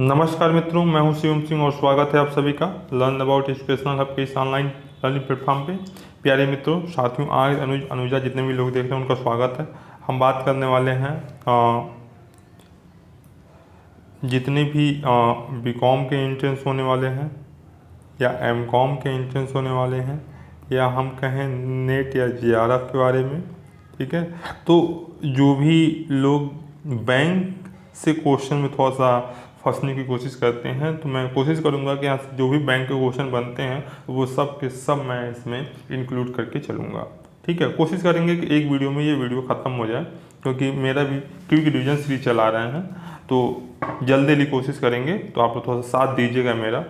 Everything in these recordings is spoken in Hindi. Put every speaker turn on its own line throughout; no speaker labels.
नमस्कार मित्रों, मैं हूं शिवम सिंह और स्वागत है आप सभी का लर्न अबाउट एजुकेशनल हब के इस ऑनलाइन लर्निंग प्लेटफॉर्म पे। प्यारे मित्रों, साथियों, आज अनुजा जितने भी लोग देख रहे हैं उनका स्वागत है। हम बात करने वाले हैं जितने भी बीकॉम के एंट्रेंस होने वाले हैं या एमकॉम के एंट्रेंस होने वाले हैं या हम कहें नेट या जेआरएफ के बारे में। ठीक है, तो जो भी लोग बैंक से क्वेश्चन में थोड़ा सा फंसने की कोशिश करते हैं, तो मैं कोशिश करूंगा कि यहाँ से जो भी बैंक के क्वेश्चन बनते हैं वो सब के सब मैं इसमें इंक्लूड करके चलूँगा। ठीक है, कोशिश करेंगे कि एक वीडियो में ये वीडियो ख़त्म हो जाए, क्योंकि मेरा भी क्विक रिवीजन सीरीज चला रहे हैं तो जल्दी कोशिश करेंगे, तो आप थोड़ा सा साथ दीजिएगा मेरा।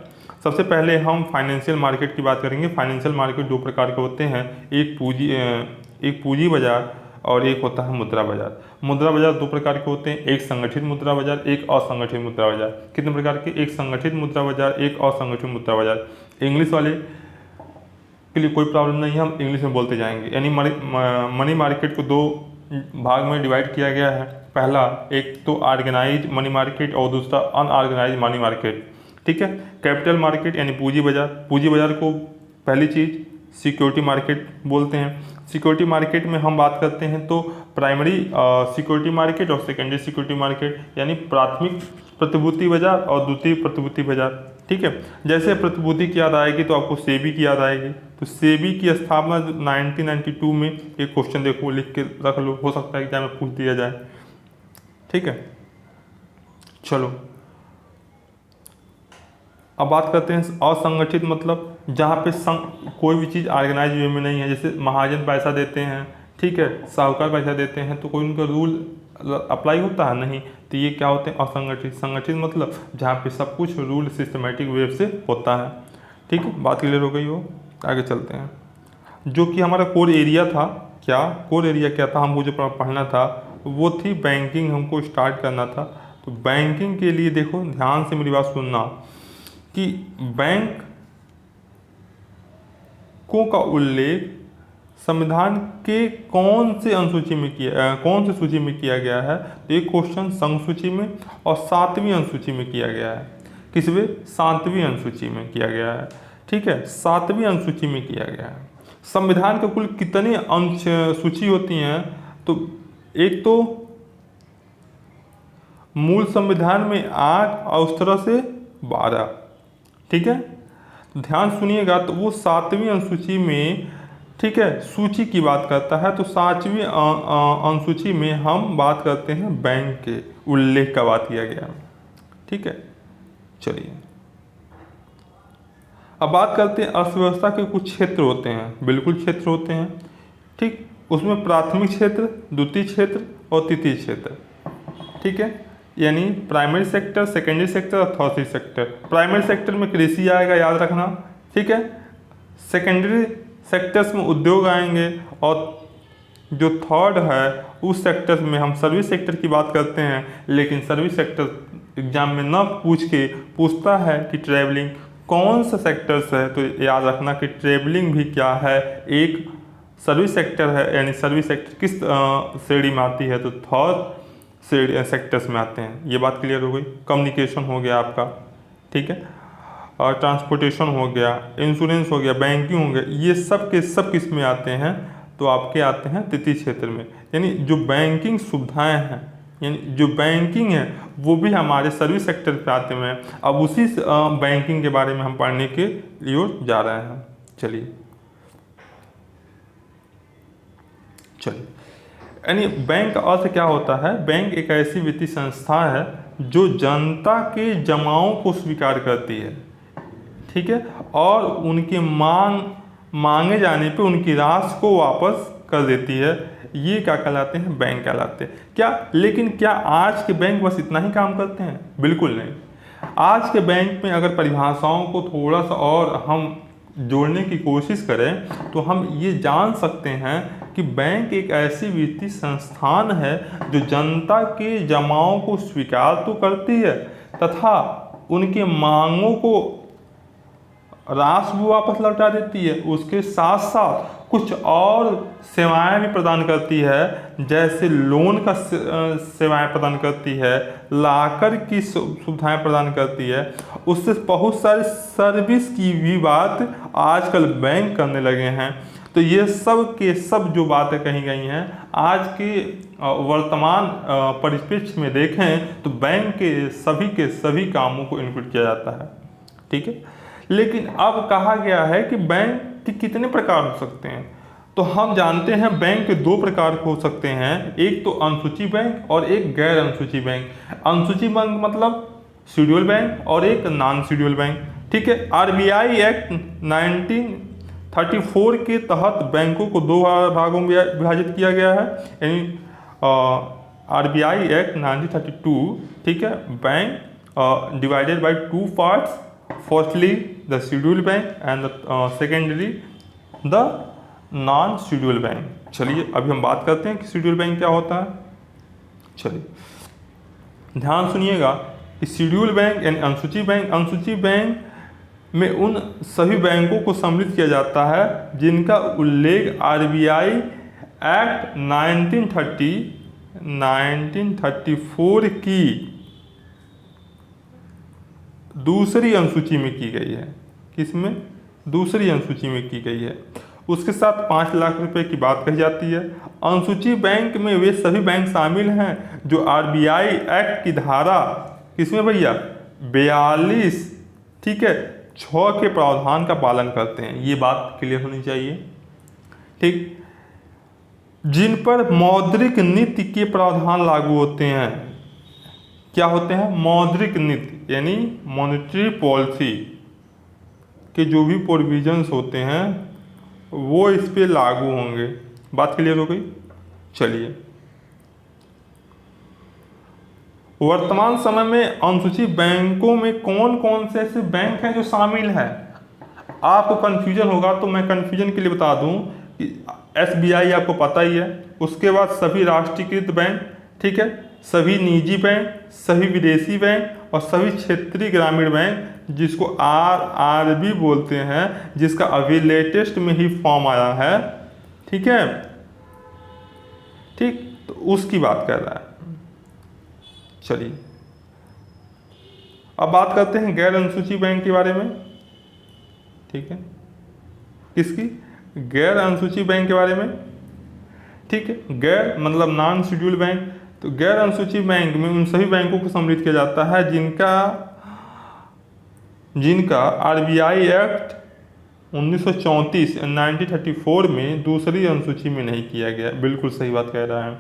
सबसे पहले हम फाइनेंशियल मार्केट की बात करेंगे। फाइनेंशियल मार्केट दो प्रकार के होते हैं, एक पूंजी बाजार और एक होता है मुद्रा बाजार। मुद्रा बाजार दो प्रकार के होते हैं, एक संगठित मुद्रा बाजार, एक असंगठित मुद्रा बाजार। कितने प्रकार के? एक संगठित मुद्रा बाजार, एक असंगठित मुद्रा बाजार। इंग्लिश वाले के लिए कोई प्रॉब्लम नहीं है, हम इंग्लिश में बोलते जाएंगे। यानी मनी मार्केट को दो भाग में डिवाइड किया गया है। पहला, एक तो ऑर्गेनाइज मनी मार्केट और दूसरा अनऑर्गेनाइज मनी मार्केट। ठीक है, कैपिटल मार्केट यानी पूंजी बाजार। पूंजी बाजार को पहली चीज़ सिक्योरिटी मार्केट बोलते हैं। सिक्योरिटी मार्केट में हम बात करते हैं तो प्राइमरी सिक्योरिटी मार्केट और सेकेंडरी सिक्योरिटी मार्केट, यानी प्राथमिक प्रतिभूति बाजार और द्वितीय प्रतिभूति बाजार। ठीक है, जैसे प्रतिभूति की याद आएगी तो आपको सेबी की याद आएगी। तो सेबी की स्थापना 1992 में, एक क्वेश्चन देखो लिख के रख लो, हो सकता है एग्जाम में पूछ दिया जाए। ठीक है, चलो अब बात करते हैं असंगठित, मतलब जहाँ पे कोई भी चीज़ ऑर्गेनाइज वे में नहीं है। जैसे महाजन पैसा देते हैं, ठीक है, साहूकार पैसा देते हैं, तो कोई उनका रूल अप्लाई होता है? नहीं। तो ये क्या होते हैं? असंगठित। संगठित मतलब जहाँ पे सब कुछ रूल सिस्टमेटिक वे से होता है। ठीक है, बात क्लियर हो गई हो? आगे चलते हैं। जो कि हमारा कोर एरिया था, क्या कोर एरिया क्या था हमको जो पढ़ना था, वो थी बैंकिंग। हमको स्टार्ट करना था। तो बैंकिंग के लिए देखो, ध्यान से मेरी बात सुनना कि बैंक का उल्लेख संविधान के कौन से सूची में किया गया है? तो एक क्वेश्चन संघ सूची में और 7वीं अनुसूची में किया गया है। किसमें? 7वीं अनुसूची में किया गया है। ठीक है, 7वीं अनुसूची में किया गया है। संविधान के कुल कितने सूची होती हैं? तो एक तो मूल संविधान में 8 और उस तरह से 12। ठीक है, ध्यान सुनिएगा। तो वो 7वीं अनुसूची में, ठीक है, सूची की बात करता है। तो 7वीं अनुसूची में हम बात करते हैं बैंक के उल्लेख का बात किया गया। ठीक है, चलिए अब बात करते हैं अर्थव्यवस्था के कुछ क्षेत्र होते हैं, बिल्कुल क्षेत्र होते हैं। ठीक, उसमें प्राथमिक क्षेत्र, द्वितीय क्षेत्र और तृतीय क्षेत्र। ठीक है, यानी प्राइमरी सेक्टर, सेकेंडरी सेक्टर और थर्ड सेक्टर। प्राइमरी सेक्टर में कृषि आएगा, याद रखना। ठीक है, सेकेंडरी सेक्टर्स में उद्योग आएंगे और जो थर्ड है उस सेक्टर में हम सर्विस सेक्टर की बात करते हैं। लेकिन सर्विस सेक्टर एग्जाम में न पूछता है कि ट्रैवलिंग कौन सा सेक्टर्स है। तो याद रखना कि ट्रैवलिंग भी क्या है, एक सर्विस सेक्टर है। यानी सर्विस सेक्टर किस श्रेणी में आती है? तो थर्ड सेक्टर्स में आते हैं। ये बात क्लियर हो गई। कम्युनिकेशन हो गया आपका, ठीक है, और ट्रांसपोर्टेशन हो गया, इंश्योरेंस हो गया, बैंकिंग हो गया, ये सब के सब किस में आते हैं? तो आपके आते हैं तृतीय क्षेत्र में। यानी जो बैंकिंग सुविधाएं हैं, यानी जो बैंकिंग है वो भी हमारे सर्विस सेक्टर पे आते हैं। अब उसी बैंकिंग के बारे में हम पढ़ने के लिए जा रहे हैं। चलिए यानी बैंक का अर्थ क्या होता है? बैंक एक ऐसी वित्तीय संस्था है जो जनता के जमाओं को स्वीकार करती है, ठीक है, और उनके मांगे जाने पे उनकी राशि को वापस कर देती है। ये क्या कहलाते हैं? बैंक कहलाते हैं। लेकिन क्या आज के बैंक बस इतना ही काम करते हैं? बिल्कुल नहीं। आज के बैंक में अगर परिभाषाओं को थोड़ा सा और हम जोड़ने की कोशिश करें तो हम ये जान सकते हैं कि बैंक एक ऐसी वित्तीय संस्थान है जो जनता के जमाओं को स्वीकार तो करती है तथा उनके मांगों को राशि भी वापस लौटा देती है। उसके साथ साथ कुछ और सेवाएं भी प्रदान करती है जैसे लोन का सेवाएं प्रदान करती है, लॉकर की सुविधाएं प्रदान करती है, उससे बहुत सारी सर्विस की भी बात आजकल बैंक करने लगे हैं। तो ये सब के सब जो बातें कही गई हैं आज के वर्तमान परिप्रेक्ष्य में देखें तो बैंक के सभी कामों को इंक्लूड किया जाता है। ठीक है, लेकिन अब कहा गया है कि बैंक के कितने प्रकार हो सकते हैं। तो हम जानते हैं बैंक के दो प्रकार हो सकते हैं, एक तो अनुसूची बैंक और एक गैर अनुसूची बैंक। अनुसूची बैंक मतलब शेड्यूल बैंक और एक नॉन शेड्यूल बैंक। ठीक है, आरबीआई एक्ट 1934 के तहत बैंकों को दो भागों में विभाजित किया गया है, यानी आरबीआई एक्ट 1932। ठीक है, bank divided by two parts, firstly the schedule bank and secondly the non schedule bank. चलिए अभी हम बात करते हैं कि शेड्यूल बैंक क्या होता है। चलिए ध्यान सुनिएगा कि शेड्यूल बैंक यानी अनुसूची बैंक में उन सभी बैंकों को सम्मिलित किया जाता है जिनका उल्लेख आरबीआई एक्ट 1934 की दूसरी अनुसूची में की गई है। किसमें? दूसरी अनुसूची में की गई है। उसके साथ 5 लाख रुपए की बात कही जाती है। अनुसूची बैंक में वे सभी बैंक शामिल हैं जो आरबीआई एक्ट की धारा किसमें भैया 42 ठीक है 6 के प्रावधान का पालन करते हैं। ये बात क्लियर होनी चाहिए। ठीक, जिन पर मौद्रिक नीति के प्रावधान लागू होते हैं। क्या होते हैं? मौद्रिक नीति यानी मॉनेटरी पॉलिसी के जो भी प्रोविजंस होते हैं वो इस पे लागू होंगे। बात क्लियर हो गई। चलिए, वर्तमान समय में अनुसूची बैंकों में कौन कौन से ऐसे बैंक हैं जो शामिल हैं। आपको कन्फ्यूजन होगा तो मैं कन्फ्यूजन के लिए बता दूं कि एसबीआई आपको पता ही है, उसके बाद सभी राष्ट्रीयकृत बैंक, ठीक है, सभी निजी बैंक, सभी विदेशी बैंक और सभी क्षेत्रीय ग्रामीण बैंक जिसको आरआरबी बोलते हैं, जिसका अभी लेटेस्ट में ही फॉर्म आया है। ठीक है, ठीक, तो उसकी बात कर रहा है। चलिए अब बात करते हैं गैर अनुसूची बैंक के बारे में। ठीक है, किसकी? गैर अनुसूची बैंक के बारे में। ठीक है, गैर मतलब नॉन शेड्यूल बैंक। तो गैर अनुसूची बैंक में उन सभी बैंकों को सम्मिलित किया जाता है जिनका आरबीआई एक्ट 1934 1934 में दूसरी अनुसूची में नहीं किया गया। बिल्कुल सही बात कह रहा है।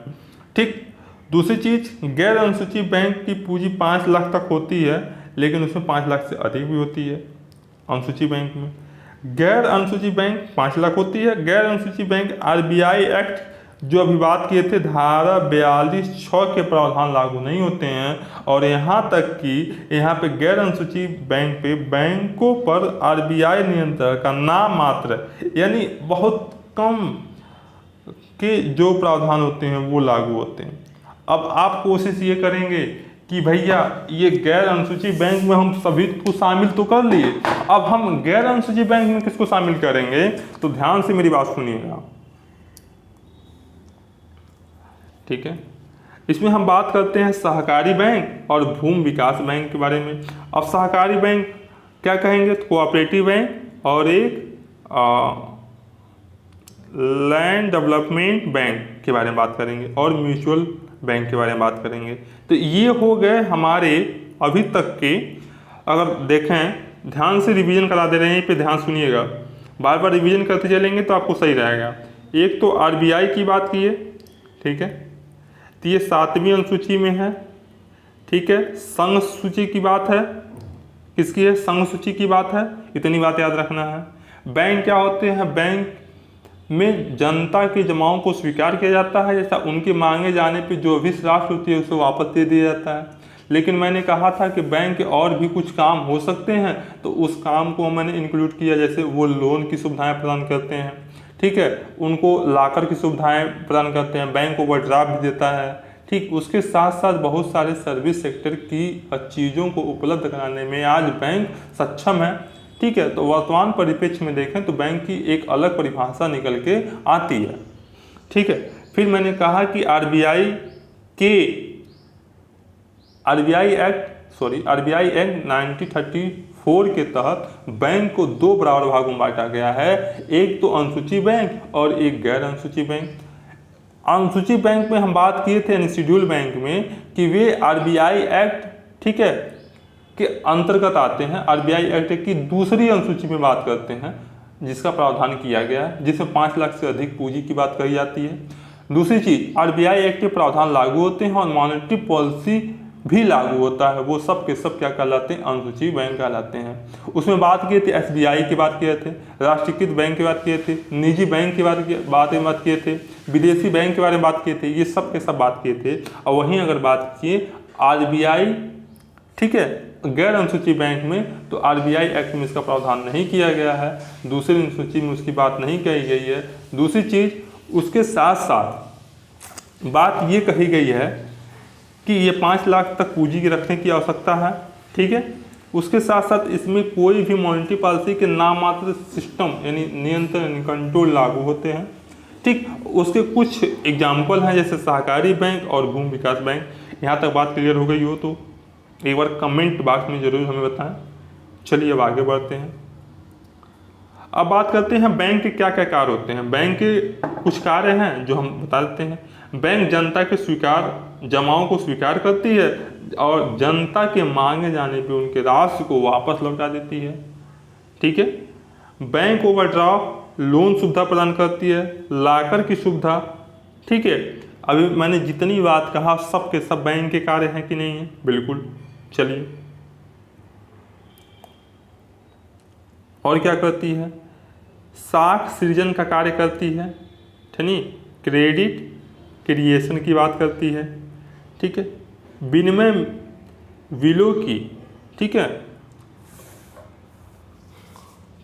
ठीक, दूसरी चीज, गैर अनुसूची बैंक की पूंजी 5 लाख तक होती है, लेकिन उसमें 5 लाख से अधिक भी होती है अनुसूची बैंक में। गैर अनुसूची बैंक 5 लाख होती है। गैर अनुसूची बैंक आरबीआई एक्ट जो अभी बात किए थे धारा 42(6) के प्रावधान लागू नहीं होते हैं। और यहाँ तक कि यहाँ पे गैर अनुसूची बैंक पे बैंकों पर आरबीआई नियंत्रण का नाम मात्र यानी बहुत कम के जो प्रावधान होते हैं वो लागू होते हैं। अब आप कोशिश ये करेंगे कि भैया ये गैर अनुसूची बैंक में हम सभी को शामिल तो कर लिए, अब हम गैर अनुसूची बैंक में किसको शामिल करेंगे? तो ध्यान से मेरी बात सुनिएगा। ठीक है, इसमें हम बात करते हैं सहकारी बैंक और भूमि विकास बैंक के बारे में। अब सहकारी बैंक क्या कहेंगे? तो कोऑपरेटिव बैंक और एक लैंड डेवलपमेंट बैंक के बारे में बात करेंगे और म्यूचुअल बैंक के बारे में बात करेंगे। तो ये हो गए हमारे अभी तक के, अगर देखें ध्यान से रिवीजन करा दे रहे हैं, पे ध्यान सुनिएगा, बार बार रिवीजन करते चलेंगे तो आपको सही रहेगा। एक तो आरबीआई की बात की है, ठीक है, तो ये 7वीं अनुसूची में है। ठीक है, संघ सूची की बात है, किसकी है? संघ सूची की बात है। इतनी बात याद रखना है। बैंक क्या होते हैं? बैंक में जनता के जमाओं को स्वीकार किया जाता है, जैसा उनके मांगे जाने पे जो भी राशि होती है उसे वापस दे दिया जाता है। लेकिन मैंने कहा था कि बैंक के और भी कुछ काम हो सकते हैं, तो उस काम को मैंने इंक्लूड किया, जैसे वो लोन की सुविधाएं प्रदान करते हैं, ठीक है, उनको लॉकर की सुविधाएं प्रदान करते हैं, बैंक ओवरड्राफ्ट भी देता है। ठीक, उसके साथ साथ बहुत सारे सर्विस सेक्टर की चीज़ों को उपलब्ध कराने में आज बैंक सक्षम है। ठीक है, तो वर्तमान परिप्रेक्ष्य में देखें तो बैंक की एक अलग परिभाषा निकल के आती है। ठीक है, फिर मैंने कहा कि आरबीआई एक्ट 1934 के तहत बैंक को दो बराबर भागों में बांटा गया है, एक तो अनुसूची बैंक और एक गैर अनुसूची बैंक। अनुसूची बैंक में हम बात किए थे शेड्यूल बैंक में कि वे आरबीआई एक्ट, ठीक है, के अंतर्गत आते हैं। आरबीआई एक्ट की दूसरी अनुसूची में बात करते हैं जिसका प्रावधान किया गया है, जिसमें 5 लाख से अधिक पूंजी की बात कही जाती है। दूसरी चीज, आरबीआई एक्ट के प्रावधान लागू होते हैं और मॉनेटरी पॉलिसी भी लागू होता है, वो सब के सब क्या कहलाते हैं, अनुसूची बैंक कहलाते हैं। उसमें बात किए थे एसबीआई की बात किए थे, राष्ट्रीयकृत बैंक की बात किए थे, निजी बैंक की बात किए थे, विदेशी बैंक के बारे में बात किए थे, ये सब के सब बात किए थे। और वहीं अगर बात किए आरबीआई, ठीक है, गैर अनुसूची बैंक में, तो आरबीआई एक्ट में इसका प्रावधान नहीं किया गया है, दूसरी अनुसूची में उसकी बात नहीं कही गई है। दूसरी चीज, उसके साथ साथ बात ये कही गई है कि ये 5 लाख तक पूंजी रखने की आवश्यकता है, ठीक है। उसके साथ साथ इसमें कोई भी मॉनेटरी पॉलिसी के नाम मात्र सिस्टम यानी नियंत्रण यानी कंट्रोल लागू होते हैं, ठीक। उसके कुछ एग्जाम्पल हैं जैसे सहकारी बैंक और भूमि विकास बैंक। यहाँ तक बात क्लियर हो गई हो तो एक बार कमेंट बॉक्स में जरूर हमें बताएं। चलिए अब आगे बढ़ते हैं। अब बात करते हैं बैंक के क्या क्या कार्य होते हैं। बैंक के कुछ कार्य हैं जो हम बता देते हैं। बैंक जनता के जमाओं को स्वीकार करती है और जनता के मांगे जाने पे उनके राशि को वापस लौटा देती है, ठीक है। बैंक ओवरड्राफ्ट लोन सुविधा प्रदान करती है, लॉकर की सुविधा, ठीक है। अभी मैंने जितनी बात कहा सब के सब बैंक के कार्य हैं कि नहीं है, बिल्कुल। चलिए और क्या करती है, साख सृजन का कार्य करती है, ठीक, क्रेडिट क्रिएशन की बात करती है, ठीक है, विनिमय बिलों की, ठीक है,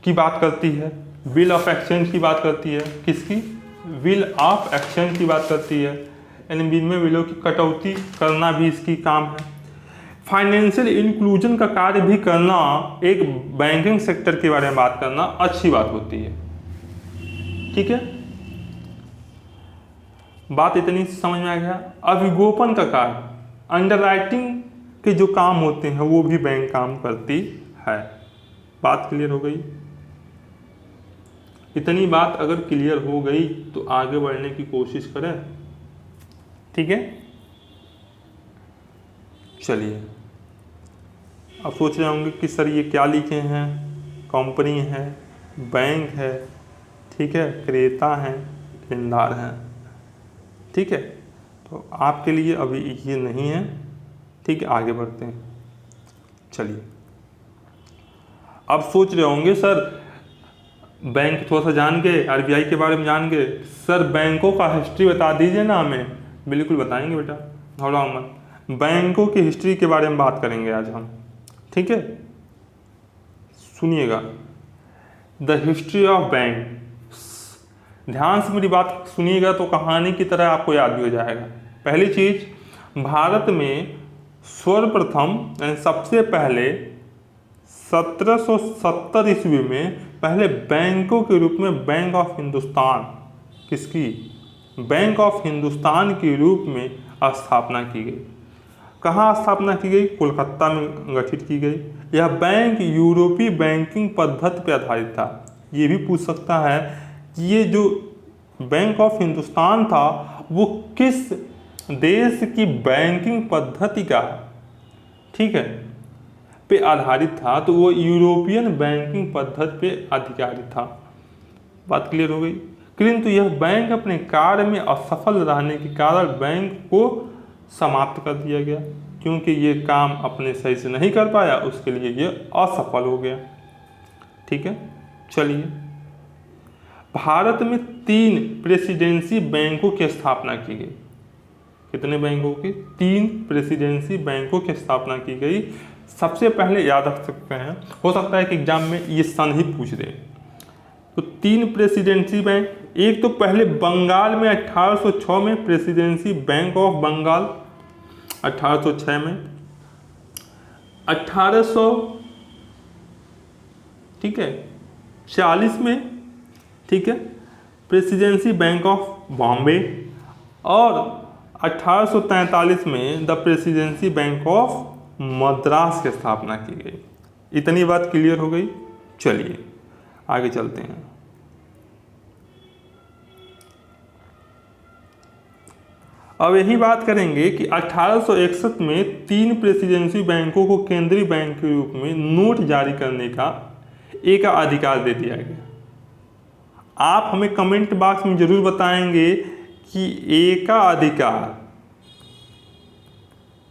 की बात करती है, बिल ऑफ एक्सचेंज की बात करती है, किसकी, बिल ऑफ एक्सचेंज की बात करती है, यानी विनिमय बिलों की कटौती करना भी इसकी काम है। फाइनेंशियल इंक्लूजन का कार्य भी करना, एक बैंकिंग सेक्टर के बारे में बात करना अच्छी बात होती है, ठीक है। बात इतनी समझ में आ गया। अभिगोपन का कार्य, अंडरराइटिंग के जो काम होते हैं वो भी बैंक काम करती है। बात क्लियर हो गई। इतनी बात अगर क्लियर हो गई तो आगे बढ़ने की कोशिश करें, ठीक है। चलिए अब सोच रहे होंगे कि सर ये क्या लिखे हैं, कंपनी है, बैंक है, ठीक है, क्रेता हैं, लेनदार हैं, ठीक है। तो आपके लिए अभी ये नहीं है, ठीक है। आगे बढ़ते हैं। चलिए अब सोच रहे होंगे सर बैंक थोड़ा सा जान गए, आरबीआई के बारे में जान गए, सर बैंकों का हिस्ट्री बता दीजिए ना हमें। बिल्कुल बताएंगे बेटा, घबराओ मत। बैंकों की हिस्ट्री के बारे में बात करेंगे आज हम, ठीक है। सुनिएगा, द हिस्ट्री ऑफ बैंक। ध्यान से मेरी बात सुनिएगा तो कहानी की तरह आपको याद भी हो जाएगा। पहली चीज, भारत में सर्वप्रथम यानी सबसे पहले 1770 ईस्वी में पहले बैंकों के रूप में बैंक ऑफ हिंदुस्तान, किसकी, बैंक ऑफ हिंदुस्तान के रूप में स्थापना की गई। कहाँ स्थापना की गई, कोलकाता में गठित की गई। यह बैंक यूरोपीय बैंकिंग पद्धति पर आधारित था। ये भी पूछ सकता है कि ये जो बैंक ऑफ हिंदुस्तान था वो किस देश की बैंकिंग पद्धति का, ठीक है, पे आधारित था, तो वो यूरोपियन बैंकिंग पद्धति पे आधारित था। बात क्लियर हो गई। किंतु यह बैंक अपने कार्य में असफल रहने के कारण बैंक को समाप्त कर दिया गया, क्योंकि ये काम अपने सही से नहीं कर पाया, उसके लिए ये असफल हो गया, ठीक है। चलिए, भारत में 3 प्रेसिडेंसी बैंकों की स्थापना की गई। कितने बैंकों की, 3 प्रेसिडेंसी बैंकों की स्थापना की गई। सबसे पहले याद रख सकते हैं, हो सकता है कि एग्जाम में ये सन ही पूछ दे। तो 3 प्रेसिडेंसी बैंक, एक तो पहले बंगाल में 1806 में प्रेसिडेंसी बैंक ऑफ बंगाल, 1806 में, 1800, ठीक है, 40 में, ठीक है, प्रेसिडेंसी बैंक ऑफ बॉम्बे, और 1843 में the presidency bank of Madras की स्थापना की गई। इतनी बात क्लियर हो गई। चलिए आगे चलते हैं। अब यही बात करेंगे कि 1861 में 3 प्रेसिडेंसी बैंकों को केंद्रीय बैंक के रूप में नोट जारी करने का एक अधिकार दे दिया गया। आप हमें कमेंट बॉक्स में जरूर बताएंगे कि एक अधिकार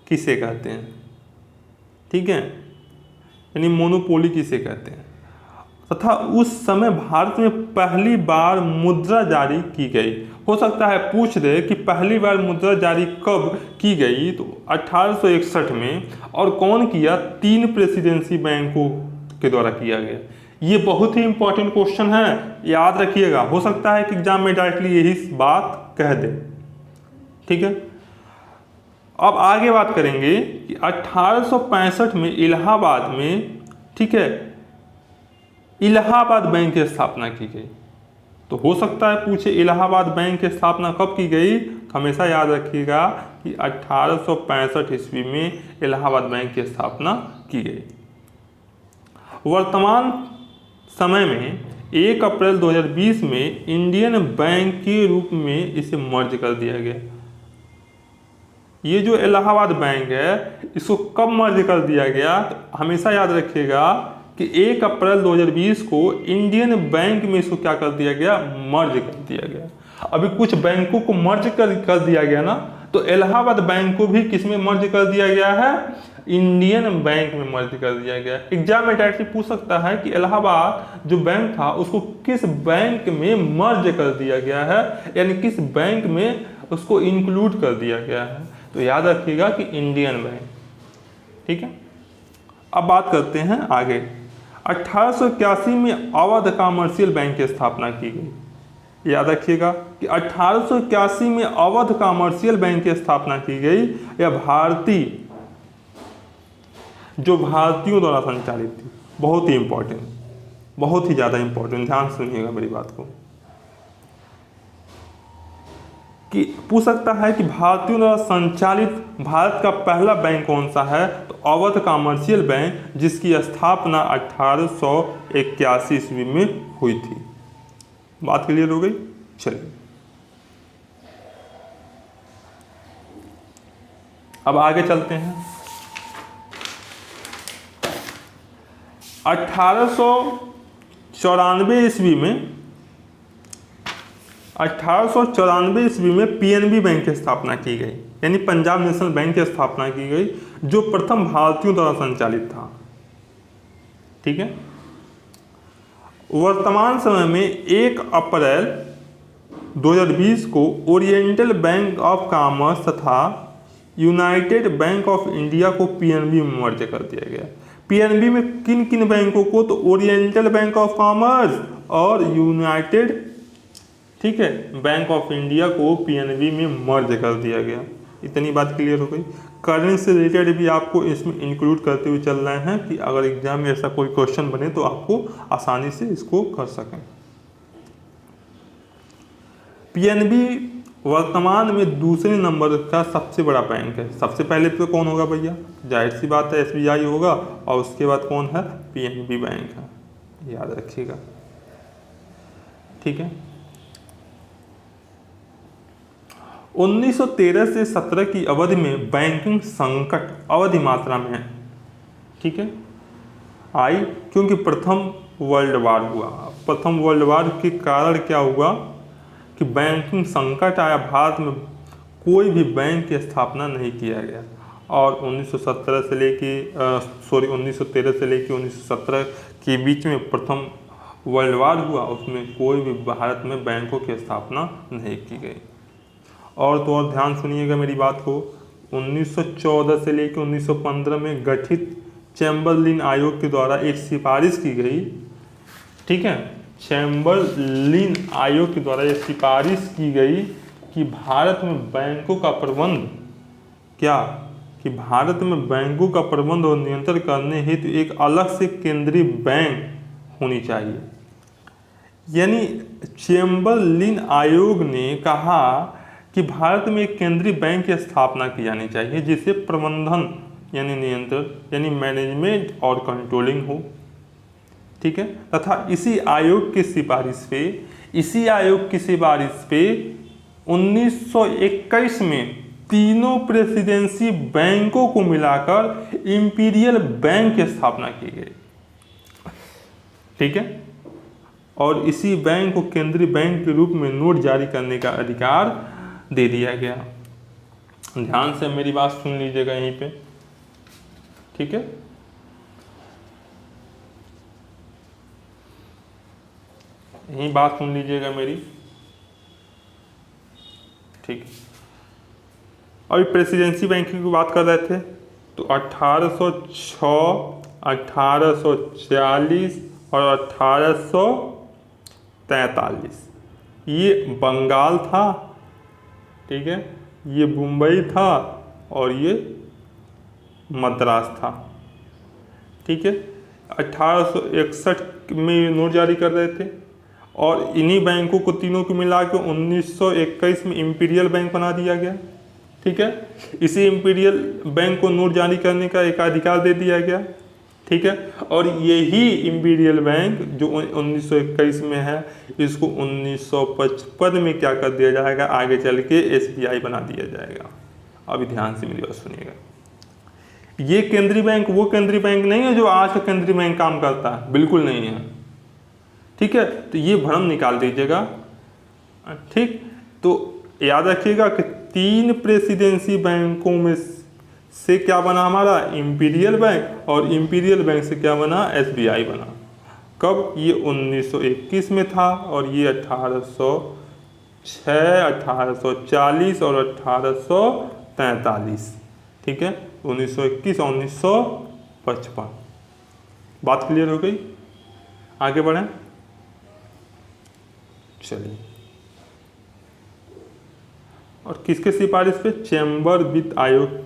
किसे कहते हैं, ठीक है, यानी मोनोपोली किसे कहते हैं, तथा उस समय भारत में पहली बार मुद्रा जारी की गई। हो सकता है पूछ रहे कि पहली बार मुद्रा जारी कब की गई, तो 1861 में, और कौन किया, 3 प्रेसिडेंसी बैंकों के द्वारा किया गया। ये बहुत ही इंपॉर्टेंट क्वेश्चन है, याद रखिएगा। हो सकता है कि एग्जाम में डायरेक्टली यही बात कह दे, ठीक है। अब आगे बात करेंगे कि 1865 में इलाहाबाद में, ठीक है, इलाहाबाद बैंक की स्थापना की गई। तो हो सकता है पूछे इलाहाबाद बैंक की स्थापना कब की गई, तो हमेशा याद रखिएगा कि 1865 ईस्वी में इलाहाबाद बैंक की स्थापना की गई। वर्तमान समय में 1 अप्रैल 2020 में इंडियन बैंक के रूप में इसे मर्ज कर दिया गया। ये जो इलाहाबाद बैंक है, इसको कब मर्ज कर दिया गया, तो हमेशा याद रखिएगा कि 1 अप्रैल 2020 को इंडियन बैंक में इसको क्या कर दिया गया, मर्ज कर दिया गया। अभी कुछ बैंकों को मर्ज कर दिया गया ना, तो इलाहाबाद बैंक को भी किस में मर्ज कर दिया गया है, इंडियन बैंक में मर्ज कर दिया गया। एग्जाम में डायरेक्टली पूछ सकता है कि इलाहाबाद जो बैंक था उसको किस बैंक में मर्ज कर दिया गया है, यानी किस बैंक में उसको इंक्लूड कर दिया गया है। तो याद रखिएगा कि इंडियन बैंक, ठीक है। अब बात करते हैं आगे। 1881 में अवध कमर्शियल बैंक की स्थापना की गई। याद रखिएगा कि 1881 में अवध कमर्शियल बैंक की स्थापना की गई। यह भारतीयों द्वारा संचालित थी। बहुत ही इंपॉर्टेंट, बहुत ही ज़्यादा इंपॉर्टेंट, ध्यान सुनिएगा मेरी बात को। कि पूछ सकता है कि भारतीयों द्वारा संचालित भारत का पहला बैंक कौन सा है, तो अवध कमर्शियल बैंक, जिसकी स्थापना 1881 ईस्वी में हुई थी। बात क्लियर हो गई। चलिए अब आगे चलते हैं। 1894 ईस्वी में पीएनबी बैंक की स्थापना की गई, यानी पंजाब नेशनल बैंक की स्थापना की गई, जो प्रथम भारतीयों द्वारा संचालित था, ठीक है। वर्तमान समय में 1 अप्रैल 2020 को ओरिएंटल बैंक ऑफ कॉमर्स तथा यूनाइटेड बैंक ऑफ इंडिया को पीएनबी में मर्ज कर दिया गया। पीएनबी में किन किन बैंकों को, तो ओरिएंटल बैंक ऑफ कॉमर्स और यूनाइटेड, ठीक है, बैंक ऑफ इंडिया को पीएनबी में मर्ज कर दिया गया। इतनी बात क्लियर हो गई। करेंसी से रिलेटेड भी आपको इसमें इंक्लूड करते हुए चल रहे हैं कि अगर एग्जाम में ऐसा कोई क्वेश्चन बने तो आपको आसानी से इसको कर सकें। पीएनबी वर्तमान में दूसरे नंबर का सबसे बड़ा बैंक है। सबसे पहले तो कौन होगा भैया, जाहिर सी बात है एसबीआई होगा, और उसके बाद कौन है, पीएनबी बैंक है। याद रखिएगा, ठीक है। 1913 से 17 की अवधि में बैंकिंग संकट अवधि मात्रा में है, ठीक है, आई, क्योंकि प्रथम वर्ल्ड वार हुआ। प्रथम वर्ल्ड वार के कारण क्या हुआ कि बैंकिंग संकट आया, भारत में कोई भी बैंक की स्थापना नहीं किया गया। और 1913 से लेके 1917 के बीच में प्रथम वर्ल्ड वार हुआ, उसमें कोई भी भारत में बैंकों की स्थापना नहीं की गई। और तो और ध्यान सुनिएगा मेरी बात को। 1914 से लेकर 1915 में गठित चैम्बरलिन आयोग के द्वारा एक सिफारिश की गई, ठीक है, चैम्बरलिन आयोग के द्वारा एक सिफारिश की गई कि भारत में बैंकों का प्रबंध, क्या, कि भारत में बैंकों का प्रबंध और नियंत्रण करने हेतु एक अलग से केंद्रीय बैंक होनी चाहिए। यानी चैम्बरलिन आयोग ने कहा कि भारत में एक केंद्रीय बैंक की स्थापना की जानी चाहिए जिसे प्रबंधन यानी नियंत्रण यानी मैनेजमेंट और कंट्रोलिंग हो, ठीक है। तथा इसी आयोग की सिफारिश पे 1921 में तीनों प्रेसिडेंसी बैंकों को मिलाकर इंपीरियल बैंक की स्थापना की गई, ठीक है। और इसी बैंक को केंद्रीय बैंक के रूप में नोट जारी करने का अधिकार दे दिया गया। ध्यान से मेरी बात सुन लीजिएगा यहीं पे, ठीक है। यही बात सुन लीजिएगा मेरी, ठीक है। अभी प्रेसिडेंसी बैंकिंग की बात कर रहे थे तो 1806, 1840 और 1843 ये बंगाल था, ठीक है, ये मुंबई था और ये मद्रास था, ठीक है। 1861 में नोट जारी कर रहे थे और इन्हीं बैंकों को तीनों को मिला के 1921 में इंपीरियल बैंक बना दिया गया, ठीक है। इसी इंपीरियल बैंक को नोट जारी करने का एक अधिकार दे दिया गया, ठीक है। और यही इंपीरियल बैंक जो 1921 में है इसको 1955 में क्या कर दिया जाएगा, आगे चल के SBI बना दिया जाएगा। अभी ध्यान से मेरी बात सुनिएगा, ये केंद्रीय बैंक वो केंद्रीय बैंक नहीं है जो आज का केंद्रीय बैंक काम करता है, बिल्कुल नहीं है, ठीक है। तो ये भ्रम निकाल दीजिएगा, ठीक। तो याद रखिएगा कि 3 प्रेसिडेंसी बैंकों में से क्या बना हमारा, इंपीरियल बैंक, और इंपीरियल बैंक से क्या बना, SBI बना। कब, ये 1921 में था और ये 1806, 1840 और 1843, ठीक है, 1921 और 1955। बात क्लियर हो गई, आगे बढ़ें, चलिए। और किसके सिफारिश पे, चैम्बर वित्त आयोग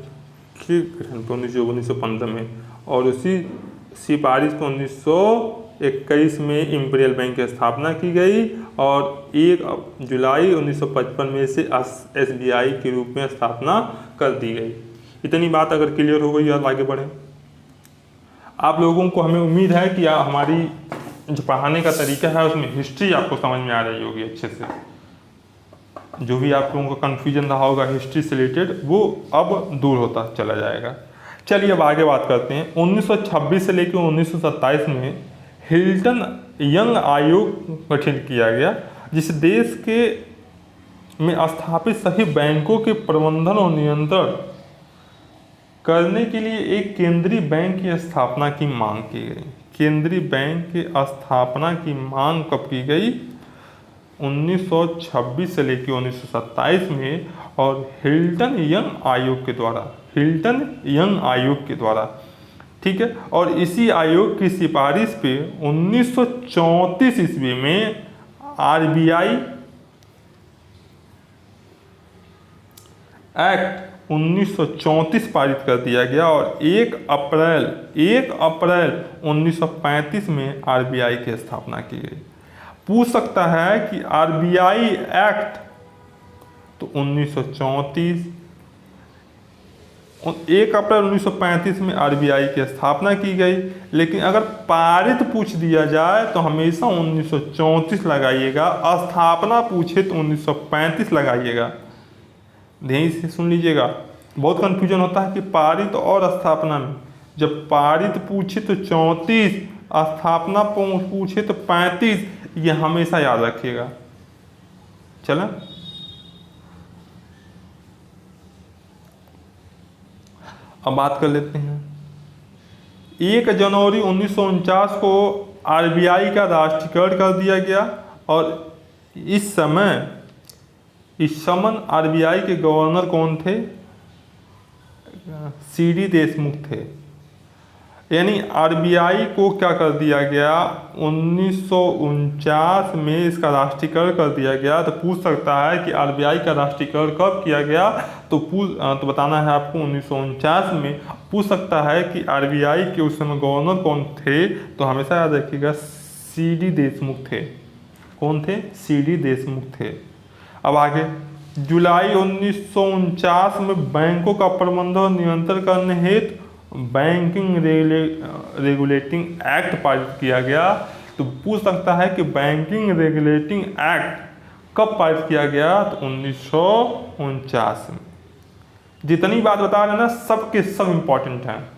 के गठन पे 1915 में, और उसी सिफारिश को 1921 में इंपीरियल बैंक की स्थापना की गई और 1 जुलाई 1955 में से SBI के रूप में स्थापना कर दी गई। इतनी बात अगर क्लियर हो गई, अब आगे बढ़ें। आप लोगों को, हमें उम्मीद है कि हमारी जो पढ़ाने का तरीका है उसमें हिस्ट्री आपको समझ में आ रही होगी अच्छे से। जो भी आप लोगों का कन्फ्यूजन रहा होगा हिस्ट्री से रिलेटेड वो अब दूर होता चला जाएगा। चलिए अब आगे बात करते हैं। 1926 से लेकर 1927 में हिल्टन यंग आयोग गठित किया गया, जिस देश के में स्थापित सभी बैंकों के प्रबंधन और नियंत्रण करने के लिए एक केंद्रीय बैंक की स्थापना की मांग की गई। केंद्रीय बैंक की स्थापना की मांग कब की गई, 1926 से लेकर 1927 में, और हिल्टन यंग आयोग के द्वारा, ठीक है। और इसी आयोग की सिफारिश पे 1934 ईस्वी में RBI एक्ट 1934 पारित कर दिया गया और 1 अप्रैल 1935 में RBI की स्थापना की गई। पूछ सकता है कि RBI एक्ट तो 1934, 1 अप्रैल 1935 में RBI की स्थापना की गई, लेकिन अगर पारित पूछ दिया जाए तो हमेशा 1934 लगाइएगा, स्थापना पूछे तो 1935 लगाइएगा। ध्यान से सुन लीजिएगा, बहुत कन्फ्यूजन होता है कि पारित और स्थापना में। जब पारित पूछे तो 34, स्थापना पूछे तो 35, ये हमेशा याद रखिएगा। चला, अब बात कर लेते हैं। 1 जनवरी 1949 को RBI का राष्ट्रीयकरण कर दिया गया और इस समय RBI के गवर्नर कौन थे, CD देशमुख थे। यानी RBI को क्या कर दिया गया, 1949 में इसका राष्ट्रीयकरण कर दिया गया। तो पूछ सकता है कि RBI का राष्ट्रीयकरण कब किया गया, तो बताना है आपको 1949 में। पूछ सकता है कि RBI के उस समय गवर्नर कौन थे, तो हमेशा याद रखिएगा CD देशमुख थे। कौन थे, CD देशमुख थे। अब आगे, जुलाई 1949 में बैंकों का प्रबंधन और नियंत्रण करने हेतु बैंकिंग रेगुलेटिंग एक्ट पारित किया गया। तो पूछ सकता है कि बैंकिंग रेगुलेटिंग एक्ट कब पारित किया गया, तो 1949 में। जितनी बात बता रहे हैं ना, सब के सब इंपॉर्टेंट हैं,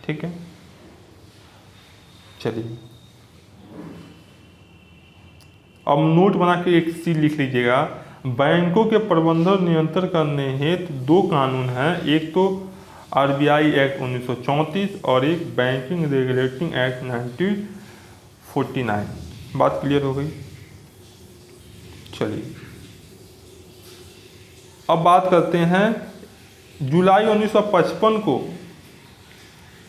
ठीक है। चलिए अब नोट बना के एक चीज लिख लीजिएगा। बैंकों के प्रबंधन नियंत्रण करने हेतु दो कानून हैं, एक तो आरबीआई एक्ट 1934 और एक बैंकिंग रेगुलेटिंग एक्ट 1949। बात क्लियर हो गई। चलिए अब बात करते हैं जुलाई 1955 को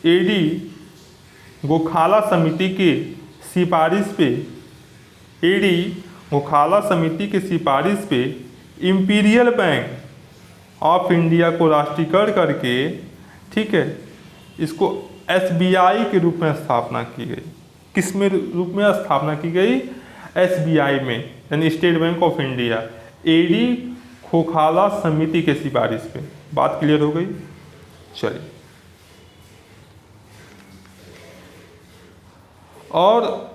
एडी गोखाला समिति के सिफारिश पे इंपीरियल बैंक ऑफ इंडिया को राष्ट्रीयकरण करके, ठीक है, इसको एसबीआई के रूप में स्थापना की गई। किस में रूप में स्थापना की गई? एसबीआई में, यानी State Bank of India, AD Gorwala समिति के सिफारिश पे। बात क्लियर हो गई। चलिए और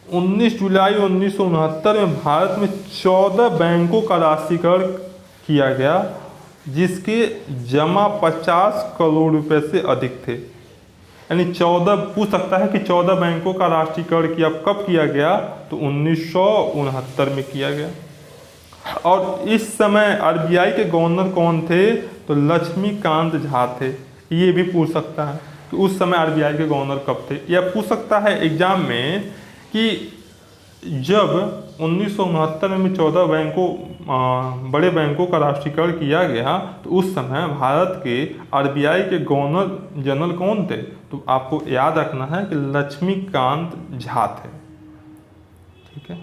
19 जुलाई 1969 में भारत में 14 बैंकों का राष्ट्रीयकरण किया गया, जिसके जमा 50 करोड़ रुपए से अधिक थे। यानी 14, पूछ सकता है कि 14 बैंकों का राष्ट्रीयकरण किया, कब किया गया, तो 1969 में किया गया। और इस समय आरबीआई के गवर्नर कौन थे, तो लक्ष्मीकांत झा थे। ये भी पूछ सकता है कि उस समय आरबीआई के गवर्नर कब थे। या पूछ सकता है एग्जाम में कि जब 1969 में 14 बड़े बैंकों का राष्ट्रीयकरण किया गया, तो उस समय भारत के आरबीआई के गवर्नर जनरल कौन थे, तो आपको याद रखना है कि लक्ष्मीकांत झा थे, ठीक है।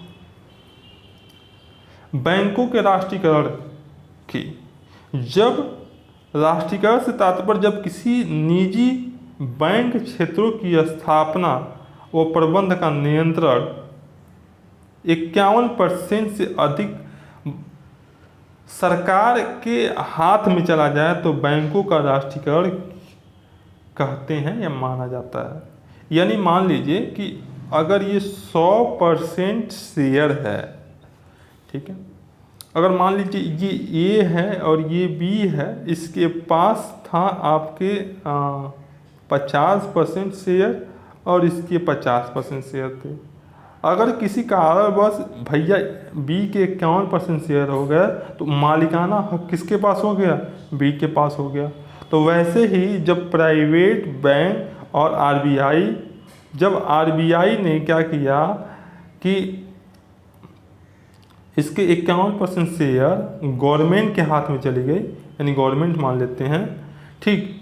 बैंकों के राष्ट्रीयकरण की, जब राष्ट्रीयकरण से तात्पर्य जब किसी निजी बैंक क्षेत्रों की स्थापना व प्रबंध का नियंत्रण 51% से अधिक सरकार के हाथ में चला जाए, तो बैंकों का राष्ट्रीयकरण कहते हैं या माना जाता है। यानी मान लीजिए कि अगर ये 100% शेयर है, ठीक है, अगर मान लीजिए ये A है और ये B है, इसके पास था आपके 50% शेयर और इसके 50% शेयर थे। अगर किसी कारणवश भैया B के 51% शेयर हो गया, तो मालिकाना हक किसके पास हो गया, B के पास हो गया। तो वैसे ही जब प्राइवेट बैंक और आरबीआई, जब आरबीआई ने क्या किया कि इसके 51% शेयर गवर्नमेंट के हाथ में चली गई, यानी गवर्नमेंट मान लेते हैं, ठीक,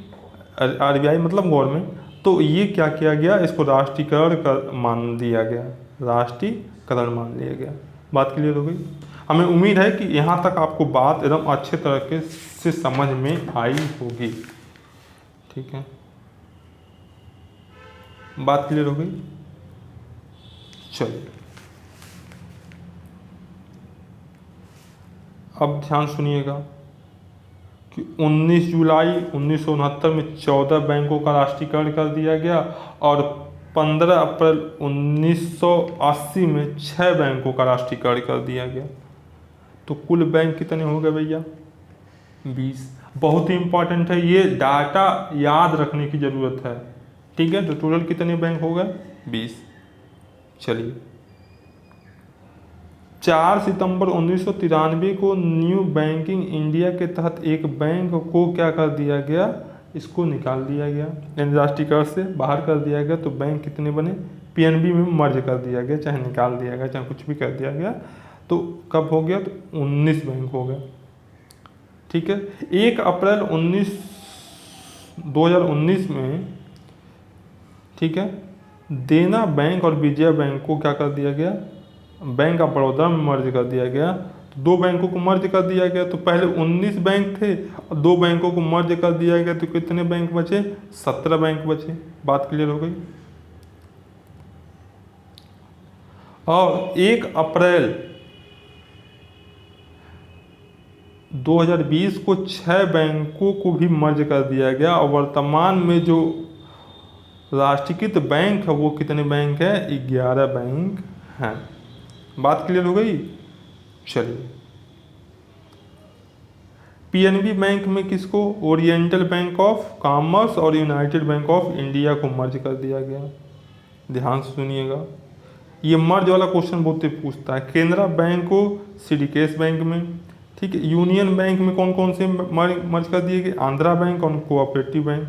आरबीआई मतलब गवर्नमेंट, तो ये क्या किया गया, इसको राष्ट्रीयकरण कर मान दिया गया, राष्ट्रीयकरण मान लिया गया। बात क्लियर हो गई। हमें उम्मीद है कि यहाँ तक आपको बात एकदम अच्छे तरीके से समझ में आई होगी, ठीक है। बात क्लियर हो गई। चलिए अब ध्यान सुनिएगा कि 19 जुलाई 1969 में 14 बैंकों का राष्ट्रीयकरण कर दिया गया और 15 अप्रैल 1980 में 6 बैंकों का राष्ट्रीयकरण कर दिया गया। तो कुल बैंक कितने हो गए भैया, 20। बहुत ही इंपॉर्टेंट है, ये डाटा याद रखने की ज़रूरत है, ठीक है। तो टोटल कितने बैंक हो गए, 20। चलिए 4 सितंबर 1993 को न्यू बैंकिंग इंडिया के तहत एक बैंक को क्या कर दिया गया, इसको निकाल दिया गया, यानी राष्ट्रीयकरण से बाहर कर दिया गया। तो बैंक कितने बने, पीएनबी में मर्ज कर दिया गया, चाहे निकाल दिया गया, चाहे कुछ भी कर दिया गया। तो कब हो गया, तो 19 बैंक हो गया, ठीक है। 1 अप्रैल 2019 में, ठीक है, देना बैंक और विजया बैंक को क्या कर दिया गया, बैंक ऑफ बड़ौदा में मर्ज कर दिया गया। तो 2 बैंकों को मर्ज कर दिया गया। तो पहले 19 बैंक थे और 2 बैंकों को मर्ज कर दिया गया, तो कितने बैंक बचे, 17 बैंक बचे। बात क्लियर हो गई। और 1 अप्रैल 2020 को 6 बैंकों को भी मर्ज कर दिया गया और वर्तमान में जो राष्ट्रीयकृत बैंक है वो कितने बैंक है? 11 बैंक हैं। बात क्लियर हो गई? चलिए, पीएनबी बैंक में किसको? ओरिएंटल बैंक ऑफ कॉमर्स और यूनाइटेड बैंक ऑफ इंडिया को मर्ज कर दिया गया। ध्यान से सुनिएगा, ये मर्ज वाला क्वेश्चन बहुत ही पूछता है। केनरा बैंक को सिंडिकेट बैंक में, ठीक है। यूनियन बैंक में कौन कौन से मर्ज कर दिए गए? आंध्रा बैंक और कोऑपरेटिव बैंक,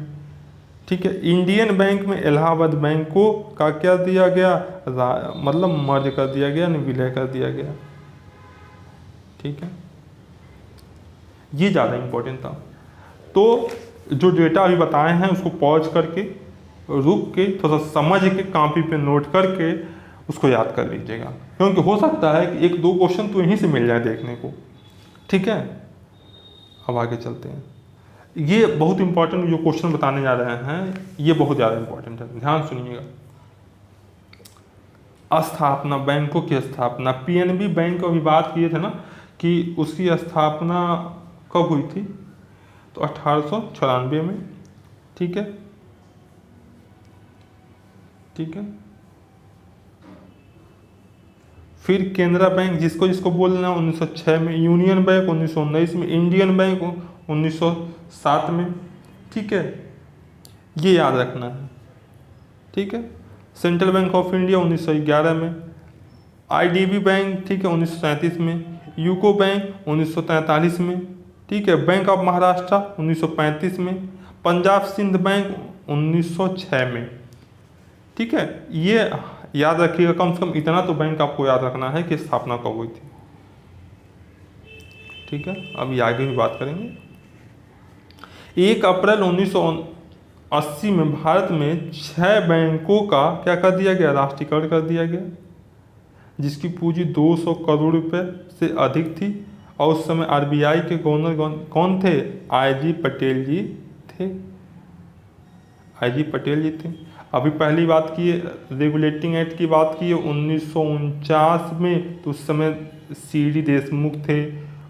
ठीक है। इंडियन बैंक में इलाहाबाद बैंक को का क्या दिया गया? मतलब मर्ज कर दिया गया, विलय कर दिया गया, ठीक है। ये ज़्यादा इम्पोर्टेंट था। तो जो डेटा अभी बताए हैं उसको पॉज करके, रुक के, थोड़ा सा समझ के, कॉपी पे नोट करके उसको याद कर लीजिएगा, क्योंकि हो सकता है कि 1-2 क्वेश्चन तो यहीं से मिल जाए देखने को, ठीक है। अब आगे चलते हैं। ये बहुत इंपॉर्टेंट जो क्वेश्चन बताने जा रहे हैं ये बहुत ज़्यादा इंपॉर्टेंट है, ध्यान सुनिएगा। स्थापना, बैंकों की स्थापना, पीएनबी बैंक को अभी बात किए थे ना कि उसकी स्थापना कब हुई थी? तो 1894 में, ठीक है, ठीक है। फिर केनरा बैंक जिसको जिसको बोलना है 1906 में, यूनियन बैंक 1919 में, इंडियन बैंक 1907 में, ठीक है, ये याद रखना है, ठीक है। सेंट्रल बैंक ऑफ इंडिया 1911 में, आईडीबी बैंक, ठीक है, 1937 में, यूको बैंक 1943 में, ठीक है, बैंक ऑफ महाराष्ट्र 1935 में, पंजाब सिंध बैंक 1906 में, ठीक है। ये याद रखिएगा, कम से कम इतना तो बैंक आपको याद रखना है कि स्थापना कब हुई थी, ठीक है। अभी आगे भी बात करेंगे। 1 अप्रैल 1980 में भारत में 6 बैंकों का क्या कर दिया गया? राष्ट्रीयकरण कर दिया गया, जिसकी पूंजी 200 करोड़ रुपए से अधिक थी। और उस समय आरबीआई के गवर्नर कौन थे? आई.जी. पटेल जी थे, आई.जी. पटेल जी थे। अभी पहली बात की रेगुलेटिंग एक्ट की बात की 1949 में, तो उस समय सी.डी. देशमुख थे।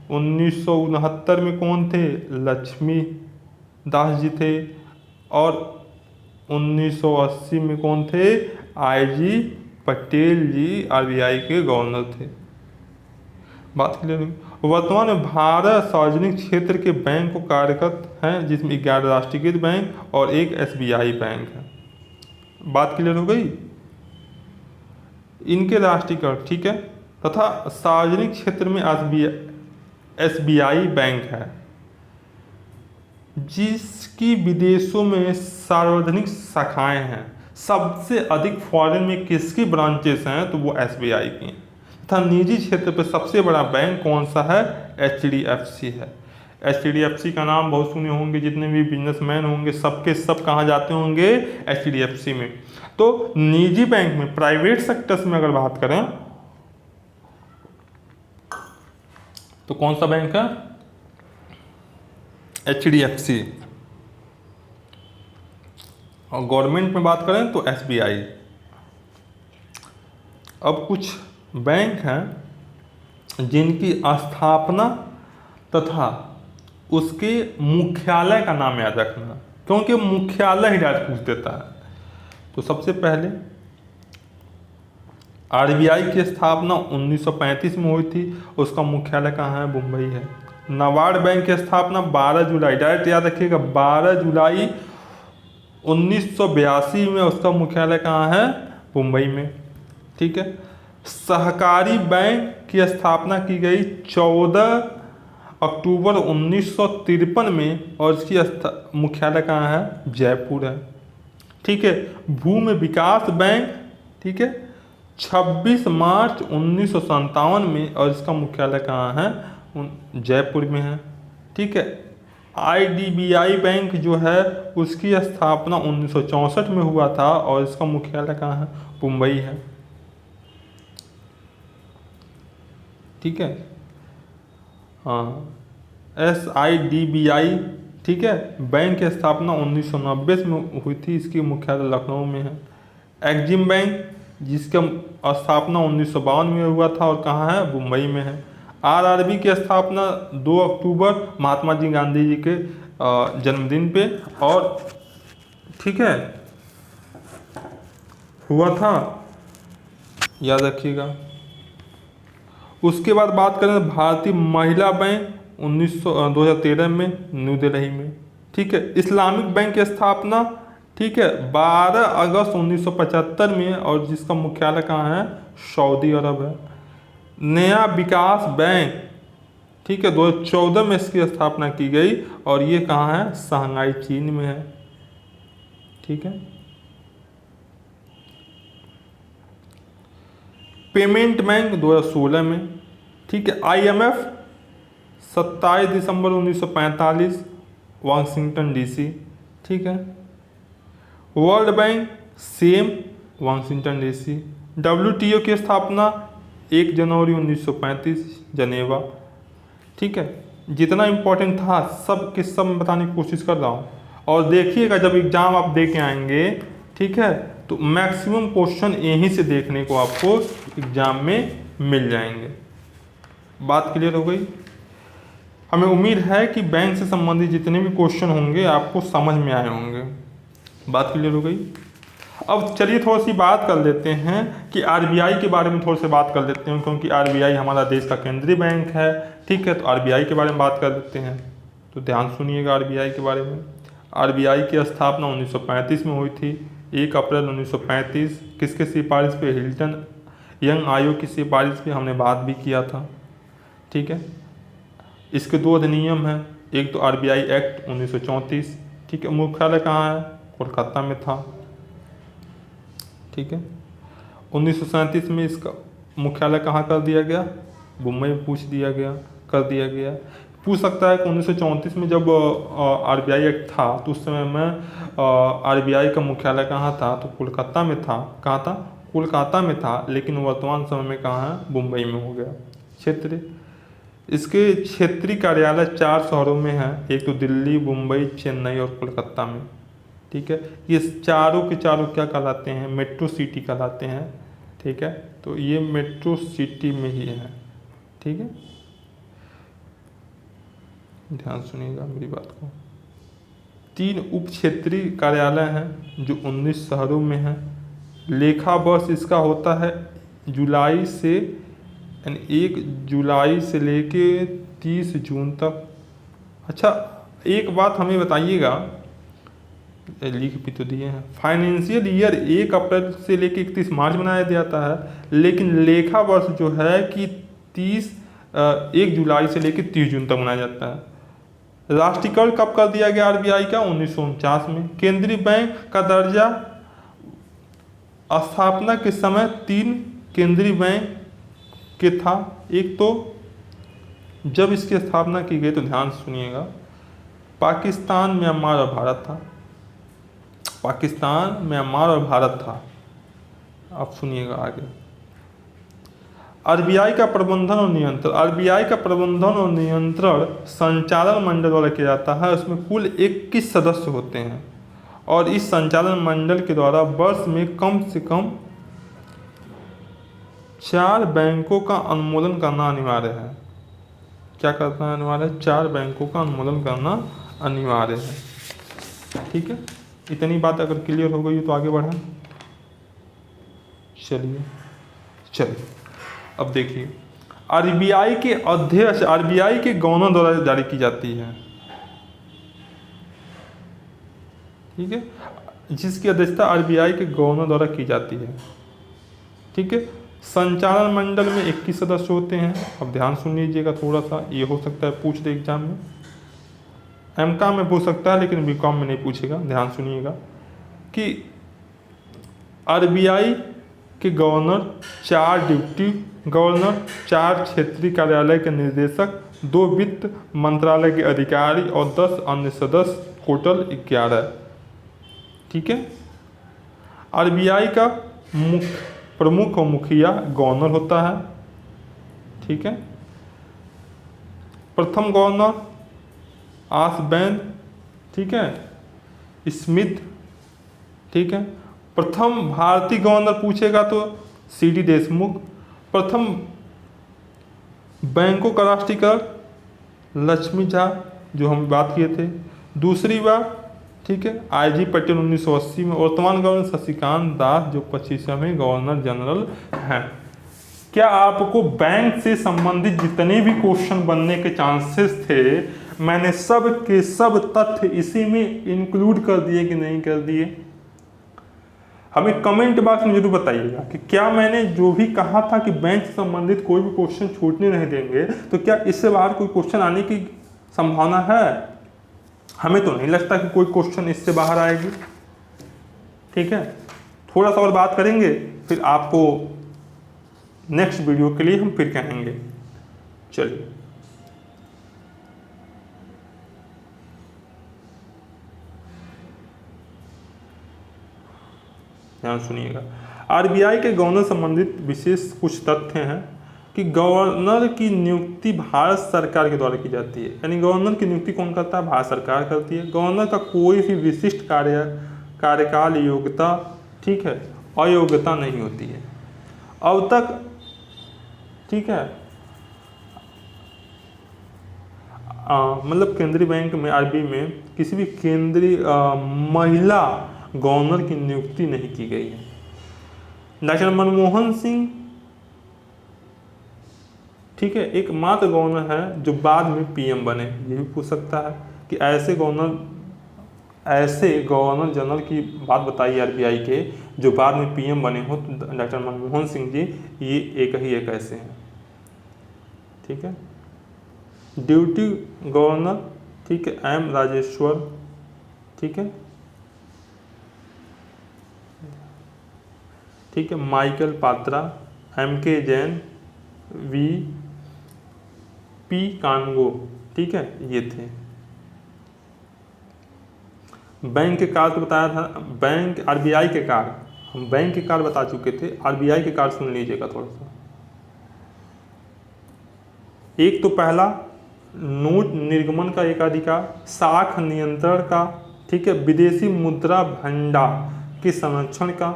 1969 में कौन थे? लक्ष्मी दास जी थे। और 1980 में कौन थे? आई.जी. पटेल जी आरबीआई के गवर्नर थे। बात क्लियर हुई? वर्तमान में भारत सार्वजनिक क्षेत्र के बैंक को कार्यरत हैं, जिसमें 11 राष्ट्रीयकृत बैंक और 1 एसबीआई बैंक है। बात क्लियर हो गई? इनके राष्ट्रीयकरण, ठीक है, तथा सार्वजनिक क्षेत्र में एसबीआई बैंक है, जिसकी विदेशों में सार्वजनिक शाखाएं हैं। सबसे अधिक फॉरेन में किसकी ब्रांचेस हैं? तो वो एसबीआई की हैं। तथा निजी क्षेत्र पर सबसे बड़ा बैंक कौन सा है? एचडीएफसी है। एचडीएफसी का नाम बहुत सुने होंगे, जितने भी बिजनेसमैन होंगे सबके सब कहाँ जाते होंगे? एचडीएफसी में। तो निजी बैंक में, प्राइवेट सेक्टर्स में अगर बात करें तो कौन सा बैंक है? एचडीएफसी। और गवर्नमेंट में बात करें तो एसबीआई। अब कुछ बैंक हैं जिनकी स्थापना तथा उसके मुख्यालय का नाम याद रखना, क्योंकि मुख्यालय ही डायरेक्ट पूछ देता है। तो सबसे पहले आरबीआई की स्थापना 1935 में हुई थी, उसका मुख्यालय कहाँ है? मुंबई है। नाबार्ड बैंक की स्थापना 12 जुलाई, डायरेक्ट याद रखिएगा, 12 जुलाई 1982 में, उसका मुख्यालय कहाँ है? मुंबई में, ठीक है। सहकारी बैंक की स्थापना की गई 14 अक्टूबर 1953 में और इसकी मुख्यालय कहाँ है? जयपुर है, ठीक है। भूमि विकास बैंक, ठीक है, 26 मार्च 1957 में और इसका मुख्यालय कहाँ है? जयपुर में है, ठीक है। आईडीबीआई बैंक जो है उसकी स्थापना 1964 में हुआ था और इसका मुख्यालय कहाँ है? मुंबई है, ठीक है। हाँ, SIDBI, ठीक है, बैंक की स्थापना 1990 में हुई थी, इसकी मुख्यालय लखनऊ में है। एक्जिम बैंक जिसका स्थापना 1952 में हुआ था और कहाँ है? मुंबई में है। आरआरबी की स्थापना 2 अक्टूबर महात्मा जी गांधी जी के जन्मदिन पे और ठीक है हुआ था, याद रखिएगा। उसके बाद बात करें भारतीय महिला बैंक 2013 में न्यू दिल्ली में, ठीक है। इस्लामिक बैंक की स्थापना, ठीक है, 12 अगस्त 1975 में और जिसका मुख्यालय कहाँ है, सऊदी अरब है। नया विकास बैंक, ठीक है, 2014 में इसकी स्थापना की गई और ये कहाँ है, शंघाई चीन में है, ठीक है। पेमेंट बैंक 2016 में, ठीक है। IMF 27 दिसंबर 1945 वाशिंगटन DC, ठीक है। World bank same Washington DC। WTO की स्थापना 1 जनवरी 1935 जनेवा, ठीक है। जितना इम्पोर्टेंट था सब के सब मैं बताने की कोशिश कर रहा हूँ। और देखिएगा जब एग्ज़ाम आप दे के आएंगे, ठीक है, तो मैक्सिमम क्वेश्चन यहीं से देखने को आपको एग्ज़ाम में मिल जाएंगे। बात क्लियर हो गई। हमें उम्मीद है कि बैंक से संबंधित जितने भी क्वेश्चन होंगे आपको समझ में आए होंगे। बात क्लियर हो गई। अब चलिए थोड़ी सी बात कर लेते हैं कि RBI के बारे में थोड़ी सी बात कर लेते हैं, क्योंकि RBI हमारा देश का केंद्रीय बैंक है, ठीक है। तो RBI के बारे में बात कर लेते हैं, तो ध्यान सुनिएगा RBI के बारे में। RBI की स्थापना 1935 में हुई थी, 1 अप्रैल 1935। किसके सिफारिश पे, हिल्टन यंग आयोग की सिफारिश पे हमने बात भी किया था, ठीक है। इसके 2 अधिनियम हैं, एक तो RBI एक्ट 1934, ठीक है। मुख्यालय कहाँ है, कोलकाता में था, ठीक है। 1937 में इसका मुख्यालय कहाँ कर दिया गया, मुंबई में कर दिया गया। पूछ सकता है कि 1934 में जब RBI एक्ट था तो उस समय में RBI का मुख्यालय कहाँ था, तो कोलकाता में था। कहाँ था, कोलकाता में था, लेकिन वर्तमान समय में कहाँ है, मुंबई में हो गया क्षेत्र। इसके क्षेत्रीय कार्यालय 4 शहरों में हैं, एक तो दिल्ली, मुंबई, चेन्नई और कोलकाता में, ठीक है। ये चारों के चारों क्या कहलाते हैं, मेट्रो सिटी कहलाते हैं, ठीक है। तो ये मेट्रो सिटी में ही है, ठीक है। ध्यान सुनिएगा मेरी बात को। 3 उप क्षेत्रीय कार्यालय हैं जो 19 शहरों में हैं। लेखा वर्ष इसका होता है जुलाई से, यानी 1 जुलाई से लेके 30 जून तक। अच्छा, एक बात हमें बताइएगा, लिख भी तो दिए हैं, फाइनेंशियल ईयर 1 अप्रैल से लेके 31 मार्च बनाया जाता है, लेकिन लेखा वर्ष जो है कि 1 जुलाई से लेके 30 जून तक मनाया जाता है। राष्ट्रीयकरण कब कर दिया गया RBI का, 1949 में। केंद्रीय बैंक का दर्जा, स्थापना के समय 3 केंद्रीय बैंक के था। एक तो जब इसकी स्थापना की गई, तो ध्यान सुनिएगा, पाकिस्तान, म्यांमार और भारत था। पाकिस्तान, म्यांमार और भारत था। आप सुनिएगा आगे। RBI का प्रबंधन और नियंत्रण, RBI का प्रबंधन और नियंत्रण संचालन मंडल द्वारा किया जाता है। उसमें कुल 21 सदस्य होते हैं और इस संचालन मंडल के द्वारा वर्ष में कम से कम 4 बैंकों का अनुमोदन करना अनिवार्य है। क्या करना अनिवार्य है, 4 बैंकों का अनुमोदन करना अनिवार्य है, ठीक है। इतनी बात अगर क्लियर हो गई तो आगे बढ़ें। चलिए अब देखिए, RBI के अध्यक्ष RBI के गवर्नर द्वारा जारी की जाती है, ठीक है, जिसकी अध्यक्षता RBI के गवर्नर द्वारा की जाती है, ठीक है। संचालन मंडल में 21 सदस्य होते हैं। अब ध्यान सुन लीजिएगा थोड़ा सा, ये हो सकता है पूछ दे एग्जाम में, MCOM में पूछ सकता है लेकिन BCom में नहीं पूछेगा। ध्यान सुनिएगा कि RBI के गवर्नर, 4 डिप्टी गवर्नर, 4 क्षेत्रीय कार्यालय के निदेशक, 2 वित्त मंत्रालय के अधिकारी और 10 अन्य सदस्य, टोटल 11, ठीक है। RBI का प्रमुख और मुखिया गवर्नर होता है, ठीक है। प्रथम गवर्नर आसबैन, ठीक है, स्मिथ, ठीक है। प्रथम भारतीय गवर्नर पूछेगा तो CD देशमुख। प्रथम बैंकों का राष्ट्रीयकरण लक्ष्मी झा, जो हम बात किए थे। दूसरी बार, ठीक है, IG पटेल 1980 में। वर्तमान गवर्नर शशिकांत दास, जो 25वें गवर्नर जनरल हैं। क्या आपको बैंक से संबंधित जितने भी क्वेश्चन बनने के चांसेस थे, मैंने सब के सब तथ्य इसी में इंक्लूड कर दिए कि नहीं कर दिए? हमें कमेंट बॉक्स में जरूर बताइएगा कि क्या मैंने जो भी कहा था कि बैंक से संबंधित कोई भी क्वेश्चन छूटने नहीं देंगे, तो क्या इससे बाहर कोई क्वेश्चन आने की संभावना है? हमें तो नहीं लगता कि कोई क्वेश्चन इससे बाहर आएगी। ठीक है, थोड़ा सा और बात करेंगे, फिर आपको नेक्स्ट वीडियो के लिए हम फिर कहेंगे। चलिए, ध्यान सुनिएगा। RBI के गवर्नर संबंधित विशेष कुछ तथ्य हैं कि गवर्नर की नियुक्ति भारत सरकार के द्वारा की जाती है। यानी गवर्नर की नियुक्ति कौन करता है? भारत सरकार करती है। गवर्नर का कोई भी विशिष्ट कार्यकाल योग्यता, ठीक है, अयोग्यता नहीं होती है अब तक। ठीक है, मतलब केंद्रीय बैंक में, RBI में किसी भी केंद्रीय महिला गवर्नर की नियुक्ति नहीं की गई है। डॉक्टर मनमोहन सिंह, ठीक है, एकमात्र गवर्नर है जो बाद में PM बने। ये भी पूछ सकता है कि ऐसे गवर्नर जनरल की बात बताइए RBI के जो बाद में PM बने हो। तो डॉक्टर मनमोहन सिंह जी ये एक ऐसे हैं। ठीक है, ड्यूटी गवर्नर, ठीक है, M राजेश्वर, ठीक है, ठीक है, Michael Patra, MK Jain, VP Kango, ठीक है, ये थे। बैंक के कार्य बताया था, बैंक RBI के कार्य, हम बैंक के कार्य बता चुके थे। RBI के कार्य सुन लीजिएगा थोड़ा सा। एक तो पहला, नोट निर्गमन का एकाधिकार, साख नियंत्रण का, ठीक है, विदेशी मुद्रा भंडार के संरक्षण का,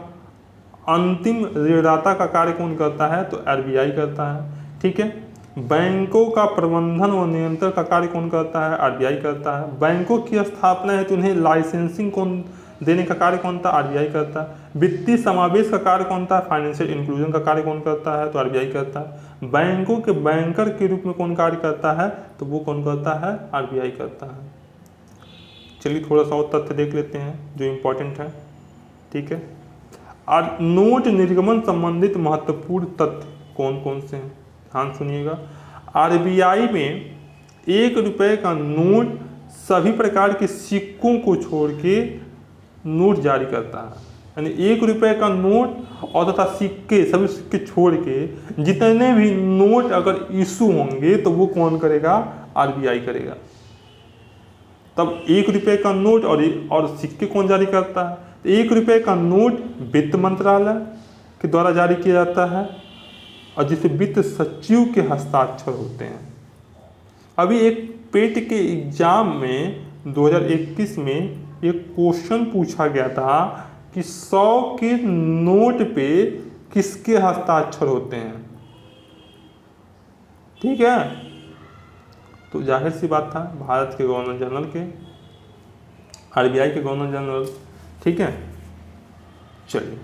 अंतिम ऋणदाता का कार्य कौन करता है? तो RBI करता है। ठीक है, बैंकों का प्रबंधन व नियंत्रण का कार्य कौन करता है? RBI करता है। बैंकों की स्थापना है तो उन्हें लाइसेंसिंग कौन देने का कार्य कौन था? RBI करता है। वित्तीय समावेश का कार्य कौन था? फाइनेंशियल इंक्लूजन का कार्य कौन करता है? तो RBI करता है। बैंकों के बैंकर के रूप में कौन कार्य करता है? तो वो कौन करता है? RBI करता है। चलिए थोड़ा सा और तथ्य देख लेते हैं जो इम्पोर्टेंट है। ठीक है, और नोट निर्गमन संबंधित महत्वपूर्ण तथ्य कौन कौन से हैं? ध्यान सुनिएगा। RBI में ₹1 का नोट सभी प्रकार के सिक्कों को छोड़ के नोट जारी करता है। यानी ₹1 का नोट और तथा सिक्के, सभी सिक्के छोड़ के जितने भी नोट अगर इशू होंगे तो वो कौन करेगा? RBI करेगा। तब ₹1 का नोट और सिक्के कौन जारी करता है? तो ₹1 का नोट वित्त मंत्रालय के द्वारा जारी किया जाता है और जिसे वित्त सचिव के हस्ताक्षर होते हैं। अभी एक पेट के एग्जाम में 2021 में एक क्वेश्चन पूछा गया था कि 100 के नोट पे किसके हस्ताक्षर होते हैं? ठीक है, तो जाहिर सी बात था भारत के गवर्नर जनरल के, RBI के गवर्नर जनरल। ठीक है, चलिए,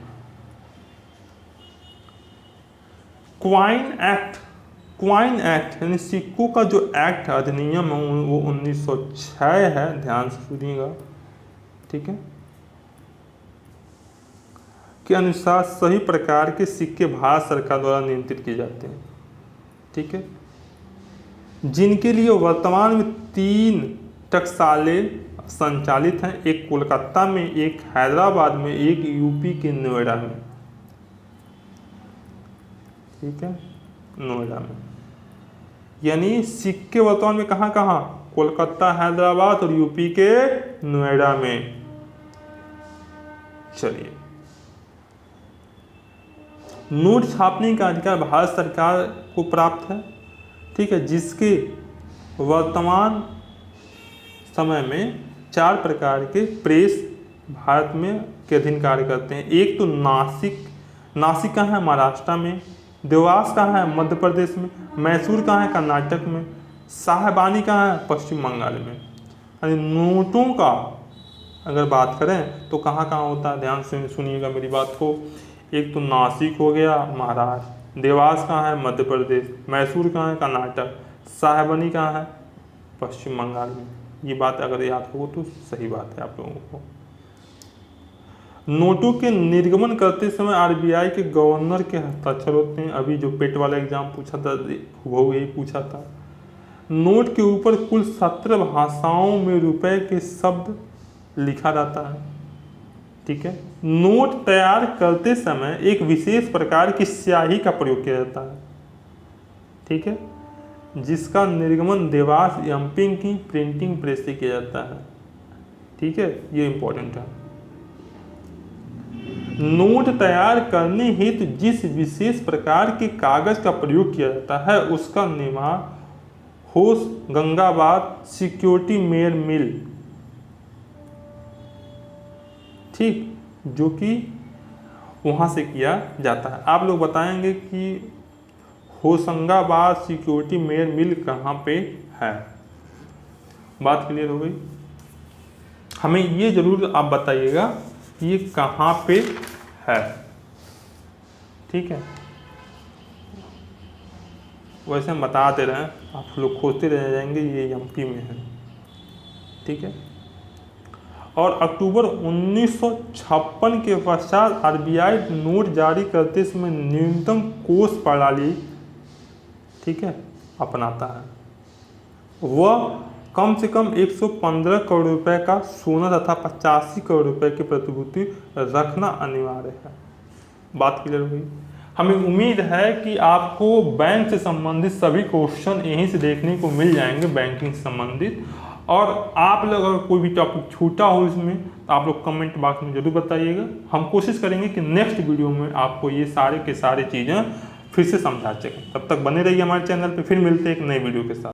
क्वाइन एक्ट यानी सिक्कों का जो एक्ट अधिनियम है वो 1906 है। ध्यान से सुनिएगा। ठीक है, के अनुसार सभी प्रकार के सिक्के भारत सरकार द्वारा नियंत्रित किए जाते हैं। ठीक है, जिनके लिए वर्तमान में 3 टकसालें संचालित हैं, एक कोलकाता में, एक हैदराबाद में, एक UP के नोएडा में। ठीक है, नोएडा में। यानी सिक्के वर्तमान में कहाँ कहाँ? कोलकाता, हैदराबाद और UP के नोएडा में। चलिए, नोट छापने का अधिकार भारत सरकार को प्राप्त है। ठीक है, जिसके वर्तमान समय में 4 प्रकार के प्रेस भारत में के अधीन कार्य करते हैं। एक तो नासिक कहाँ है? महाराष्ट्र में। देवास कहाँ है? मध्य प्रदेश में। मैसूर कहाँ है? कर्नाटक में। साहिबानी कहाँ है? पश्चिम बंगाल में। यानी नोटों का अगर बात करें तो कहाँ कहाँ होता है? ध्यान से सुनिएगा मेरी बात को। एक तो नासिक हो गया महाराष्ट्र, देवास कहाँ है? मध्य प्रदेश, मैसूर कहाँ है? कर्नाटक, साहिबानी कहाँ है? पश्चिम बंगाल में। ये बात अगर याद हो तो सही बात है आप लोगों को। नोटों के निर्गमन करते समय आरबीआई के गवर्नर के हस्ताक्षर होते हैं। अभी जो पेट वाला एग्जाम पूछा था वो यही पूछा था। नोट के ऊपर कुल 17 भाषाओं में रुपए के शब्द लिखा जाता है। ठीक है। नोट तैयार करते समय एक विशेष प्रकार की स्याही का प्रयोग किया जाता है। ठीक है, जिसका निर्गमन देवास यंपिंग की प्रिंटिंग प्रेस से किया जाता है। ठीक है, ये इंपॉर्टेंट है। नोट तैयार करने हेतु जिस विशेष प्रकार के कागज का प्रयोग किया जाता है उसका निर्माण होशंगाबाद सिक्योरिटी मेयर मिल, ठीक, जो कि वहाँ से किया जाता है। आप लोग बताएंगे कि होशंगाबाद सिक्योरिटी मेयर मिल कहाँ पे है। बात क्लियर हो गई? हमें ये जरूर आप बताइएगा ये कहाँ पे है। ठीक है, वैसे हम बताते रहें, आप लोग खोजते रह जाएंगे ये एमपी में है। ठीक है, और अक्टूबर 1956 के पश्चात आरबीआई नोट जारी करते समय न्यूनतम कोष प्रणाली, ठीक है, अपनाता है। वह कम से कम 115 करोड़ रुपए का सोना तथा 85 करोड़ रुपए की प्रतिभूति रखना अनिवार्य है। बात क्लियर हुई? हमें उम्मीद है कि आपको बैंक से संबंधित सभी क्वेश्चन यहीं से देखने को मिल जाएंगे, बैंकिंग से संबंधित। और आप लोग अगर कोई भी टॉपिक छूटा हो इसमें तो आप लोग कमेंट बॉक्स में जरूर बताइएगा। हम कोशिश करेंगे कि नेक्स्ट वीडियो में आपको ये सारे के सारे चीज़ें फिर से समझा सकें। तब तक बने रहिए हमारे चैनल पे। फिर मिलते हैं एक नई वीडियो के साथ।